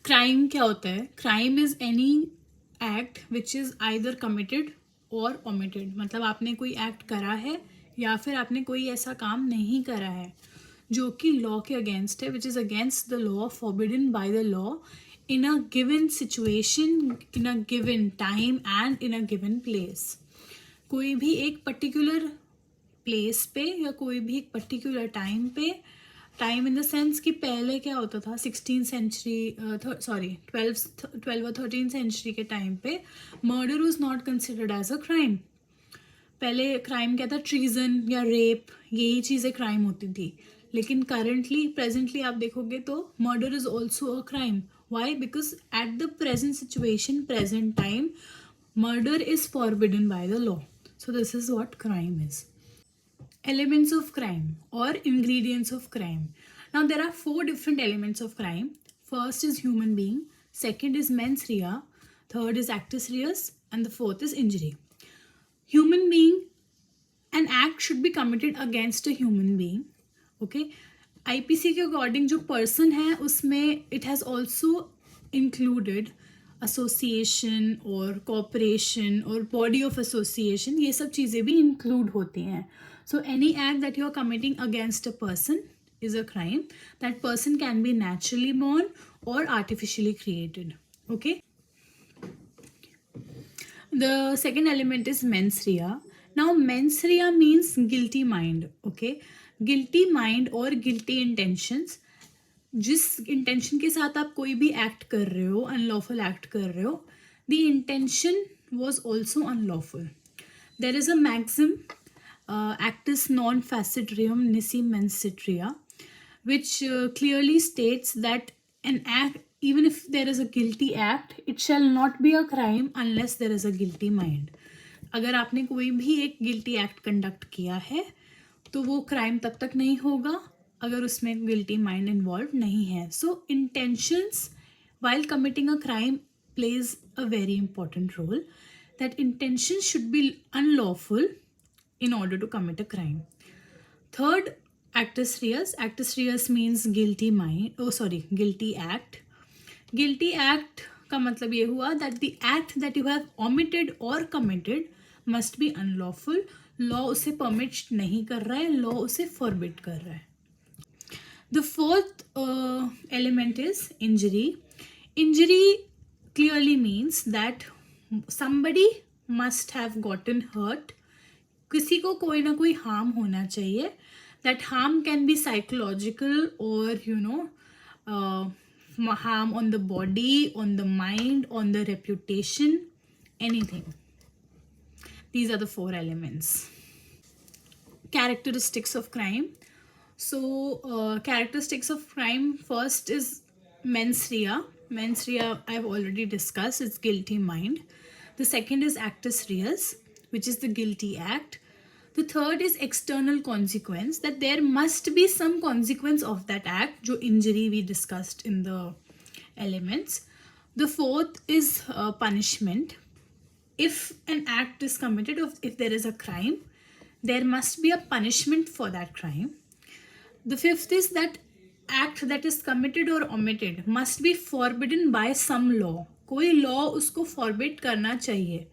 Crime क्या होता है? Crime is any act which is either committed और ओमिटेड. मतलब आपने कोई एक्ट करा है या फिर आपने कोई ऐसा काम नहीं करा है जो कि लॉ के अगेंस्ट है, which is against the law, forbidden by the law, in a given situation, in a given time and in a given place. कोई भी एक पर्टिकुलर प्लेस पे या कोई भी एक पर्टिकुलर टाइम पे, टाइम इन द सेंस कि पहले क्या होता था 16 सेंचुरी, सॉरी 12 और 13 सेंचुरी के टाइम पे murder was not considered as a crime. पहले क्राइम क्या था? ट्रीजन या रेप, यही चीज़ें क्राइम होती थी. लेकिन करंटली प्रेजेंटली आप देखोगे तो murder is also a crime. Why? Because at the present situation, present time, murder is forbidden by the law. So this is what crime is. Elements of crime or ingredients of crime. Now there are 4 different elements of crime. First is human being, second is mens rea, third is actus reus, and the fourth is injury. Human being, an act should be committed against a human being. Okay, IPC के according जो person है उसमें it has also included association और corporation और body of association, ये सब चीज़ें भी इंक्लूड होती हैं. So any act that you are committing against a person is a crime. That person can be naturally born or artificially created. Okay. The second element is mens rea. Now mens rea means guilty mind. Okay. Guilty mind or guilty intentions. जिस intention के साथ आप कोई भी act कर रहे हो, unlawful act कर रहे हो, the intention was also unlawful. There is a maxim, actus non facit reum nisi mensit rea, which clearly states that an act, even if there is a guilty act, it shall not be a crime unless there is a guilty mind. अगर आपने कोई भी एक guilty act conduct किया है तो वो crime तब तक नहीं होगा अगर उसमें गिल्टी माइंड इन्वॉल्व नहीं है. सो intentions while committing a crime plays a very important role. That intention should be unlawful in order to commit a crime. Third, actus reus. Actus reus means guilty mind. Oh, sorry, guilty act. Guilty act का मतलब ये हुआ that the act that you have omitted or committed must be unlawful. Law उसे permit नहीं कर रहा है, law उसे forbid कर रहा है. The fourth element is injury. Injury clearly means that somebody must have gotten hurt. किसी को कोई ना कोई harm होना चाहिए. That harm can be psychological or harm on the body, on the mind, on the reputation, anything. These are the 4 elements. Characteristics of crime. So characteristics of crime, first is mens rea. Mens rea I've already discussed, it's guilty mind. The second is actus reus, which is the guilty act. The third is external consequence, that there must be some consequence of that act, jo injury we discussed in the elements. The fourth is punishment. If an act is committed, if there is a crime, there must be a punishment for that crime. The fifth is that act that is committed or omitted must be forbidden by some law. कोई law उसको forbid करना चाहिए.